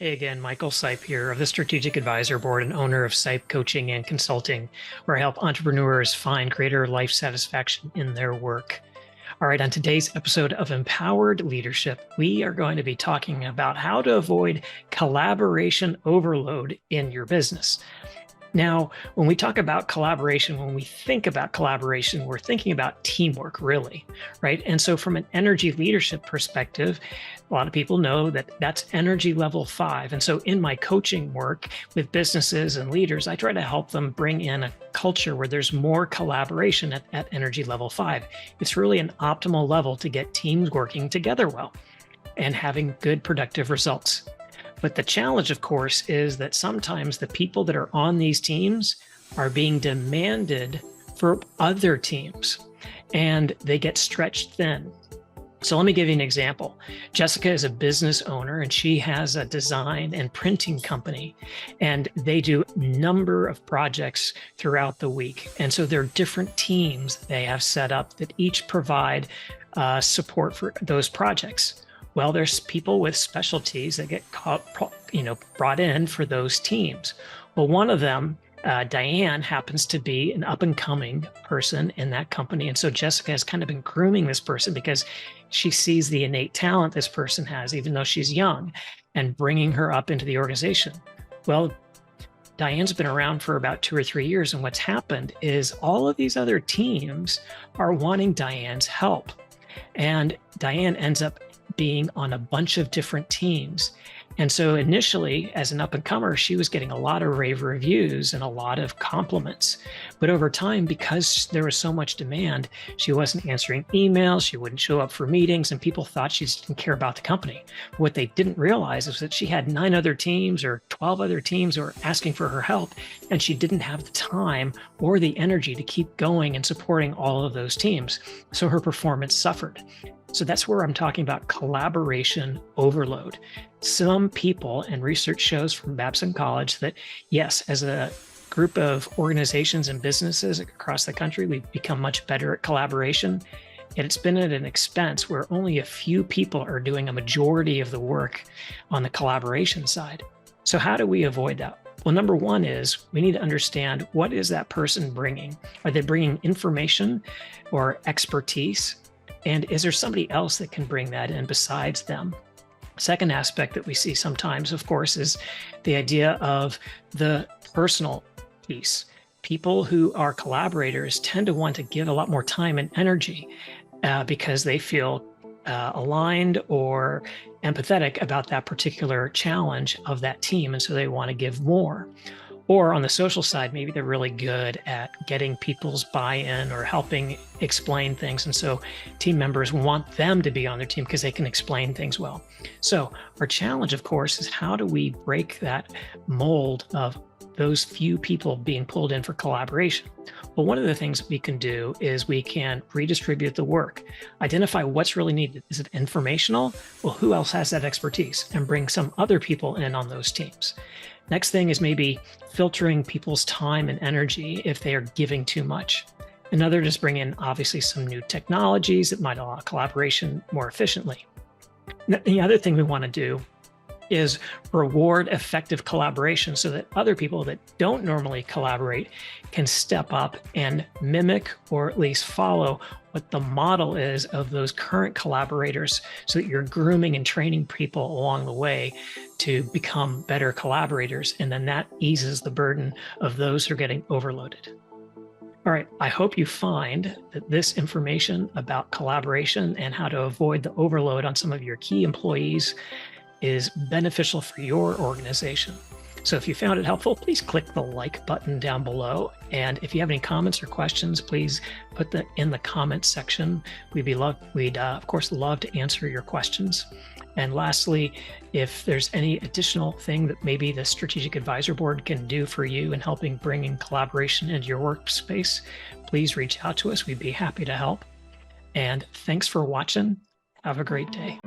Hey again, Michael Sipe here of the Strategic Advisor Board and owner of Sipe Coaching and Consulting, where I help entrepreneurs find greater life satisfaction in their work. All right, on today's episode of Empowered Leadership, we are going to be talking about how to avoid collaboration overload in your business. Now, when we talk about collaboration, when we think about collaboration, we're thinking about teamwork, really, right? And so, from an energy leadership perspective, a lot of people know that that's energy level 5. And so, in my coaching work with businesses and leaders, I try to help them bring in a culture where there's more collaboration at energy level 5. It's really an optimal level to get teams working together well and having good, productive results. But the challenge, of course, is that sometimes the people that are on these teams are being demanded for other teams and they get stretched thin. So let me give you an example. Jessica is a business owner and she has a design and printing company, and they do a number of projects throughout the week. And so there are different teams they have set up that each provide support for those projects. Well, there's people with specialties that get brought in for those teams. Well, one of them, Diane, happens to be an up and coming person in that company. And so Jessica has kind of been grooming this person because she sees the innate talent this person has, even though she's young, and bringing her up into the organization. Well, Diane's been around for about 2 or 3 years. And what's happened is all of these other teams are wanting Diane's help. And Diane ends up being on a bunch of different teams. And so initially, as an up-and-comer, she was getting a lot of rave reviews and a lot of compliments. But over time, because there was so much demand, she wasn't answering emails, she wouldn't show up for meetings, and people thought she just didn't care about the company. What they didn't realize is that she had 9 other teams or 12 other teams who were asking for her help, and she didn't have the time or the energy to keep going and supporting all of those teams. So her performance suffered. So that's where I'm talking about collaboration overload. Some people, and research shows from Babson College, that yes, as a group of organizations and businesses across the country, we've become much better at collaboration. Yet it's been at an expense where only a few people are doing a majority of the work on the collaboration side. So how do we avoid that? Well, number one is we need to understand, what is that person bringing? Are they bringing information or expertise? And is there somebody else that can bring that in besides them? Second aspect that we see sometimes, of course, is the idea of the personal piece. People who are collaborators tend to want to give a lot more time and energy because they feel aligned or empathetic about that particular challenge of that team. And so they want to give more. Or on the social side, maybe they're really good at getting people's buy-in or helping explain things. And so team members want them to be on their team because they can explain things well. So our challenge, of course, is how do we break that mold of those few people being pulled in for collaboration? Well, one of the things we can do is we can redistribute the work, identify what's really needed. Is it informational? Well, who else has that expertise? And bring some other people in on those teams. Next thing is maybe filtering people's time and energy if they are giving too much. Another, just bring in obviously some new technologies that might allow collaboration more efficiently. The other thing we want to do is reward effective collaboration so that other people that don't normally collaborate can step up and mimic or at least follow what the model is of those current collaborators, so that you're grooming and training people along the way to become better collaborators. And then that eases the burden of those who are getting overloaded. All right, I hope you find that this information about collaboration and how to avoid the overload on some of your key employees is beneficial for your organization. So if you found it helpful, please click the like button down below. And if you have any comments or questions, please put them in the comments section. We'd of course love to answer your questions. And lastly, if there's any additional thing that maybe the Strategic Advisor Board can do for you in helping bringing collaboration into your workspace, please reach out to us. We'd be happy to help. And thanks for watching. Have a great day.